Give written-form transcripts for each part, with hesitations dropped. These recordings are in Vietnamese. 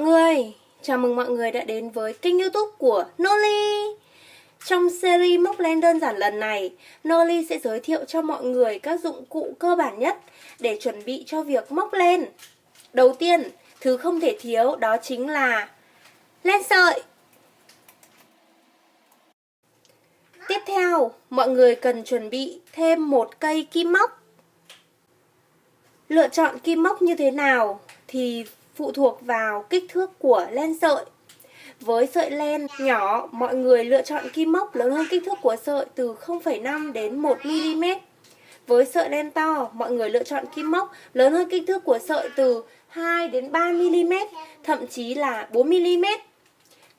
người, chào mừng mọi người đã đến với kênh YouTube của Noli. Trong series móc len đơn giản lần này, Noli sẽ giới thiệu cho mọi người các dụng cụ cơ bản nhất để chuẩn bị cho việc móc len. Đầu tiên, thứ không thể thiếu đó chính là len sợi. Tiếp theo, mọi người cần chuẩn bị thêm một cây kim móc. Lựa chọn kim móc như thế nào thì phụ thuộc vào kích thước của len sợi. Với sợi len nhỏ, mọi người lựa chọn kim móc lớn hơn kích thước của sợi từ 0,5 đến 1mm. Với sợi len to, mọi người lựa chọn kim móc lớn hơn kích thước của sợi từ 2 đến 3mm, thậm chí là 4mm.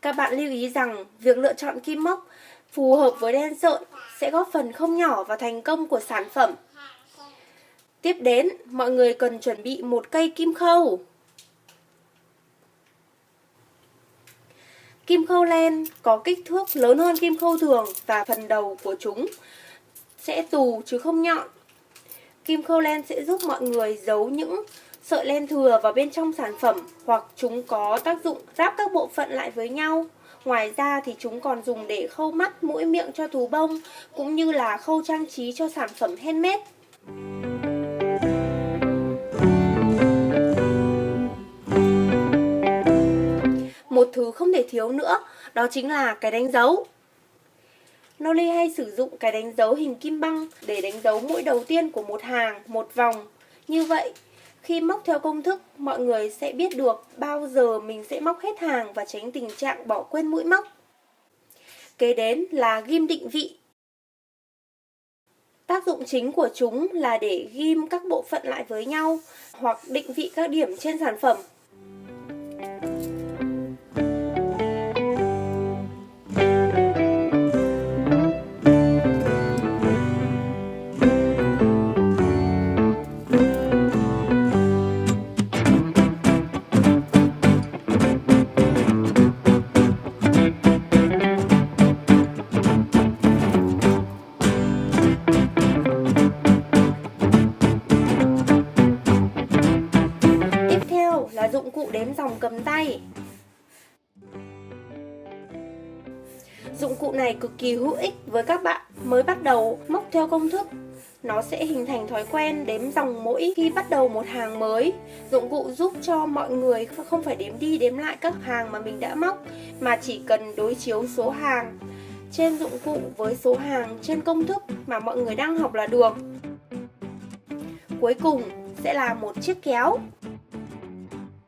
Các bạn lưu ý rằng việc lựa chọn kim móc phù hợp với len sợi sẽ góp phần không nhỏ vào thành công của sản phẩm. Tiếp đến, mọi người cần chuẩn bị một cây kim khâu. Kim khâu len có kích thước lớn hơn kim khâu thường và phần đầu của chúng sẽ tù chứ không nhọn. Kim khâu len sẽ giúp mọi người giấu những sợi len thừa vào bên trong sản phẩm, hoặc chúng có tác dụng ráp các bộ phận lại với nhau. Ngoài ra thì chúng còn dùng để khâu mắt, mũi, miệng cho thú bông, cũng như là khâu trang trí cho sản phẩm handmade. Một thứ không thể thiếu nữa, đó chính là cái đánh dấu. Noli hay sử dụng cái đánh dấu hình kim băng để đánh dấu mũi đầu tiên của một hàng, một vòng. Như vậy, khi móc theo công thức, mọi người sẽ biết được bao giờ mình sẽ móc hết hàng và tránh tình trạng bỏ quên mũi móc. Kế đến là ghim định vị. Tác dụng chính của chúng là để ghim các bộ phận lại với nhau hoặc định vị các điểm trên sản phẩm. Là dụng cụ đếm dòng cầm tay. Dụng cụ này cực kỳ hữu ích với các bạn mới bắt đầu móc theo công thức. Nó sẽ hình thành thói quen đếm dòng mỗi khi bắt đầu một hàng mới. Dụng cụ giúp cho mọi người không phải đếm đi đếm lại các hàng mà mình đã móc, mà chỉ cần đối chiếu số hàng trên dụng cụ với số hàng trên công thức mà mọi người đang học là được. Cuối cùng sẽ là một chiếc kéo.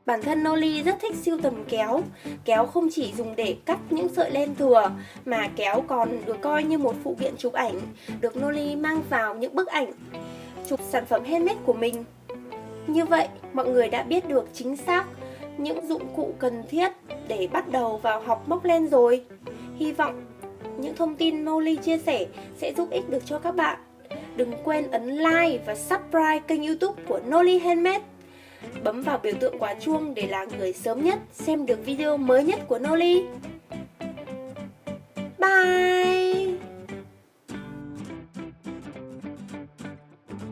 Bản thân Noli rất thích sưu tầm kéo. Kéo không chỉ dùng để cắt những sợi len thừa, mà kéo còn được coi như một phụ kiện chụp ảnh, được Noli mang vào những bức ảnh chụp sản phẩm handmade của mình. Như vậy, mọi người đã biết được chính xác những dụng cụ cần thiết để bắt đầu vào học móc len rồi. Hy vọng những thông tin Noli chia sẻ sẽ giúp ích được cho các bạn. Đừng quên ấn like và subscribe kênh YouTube của Noli Handmade. Bấm vào biểu tượng quả chuông để là người sớm nhất xem được video mới nhất của Noli. Bye!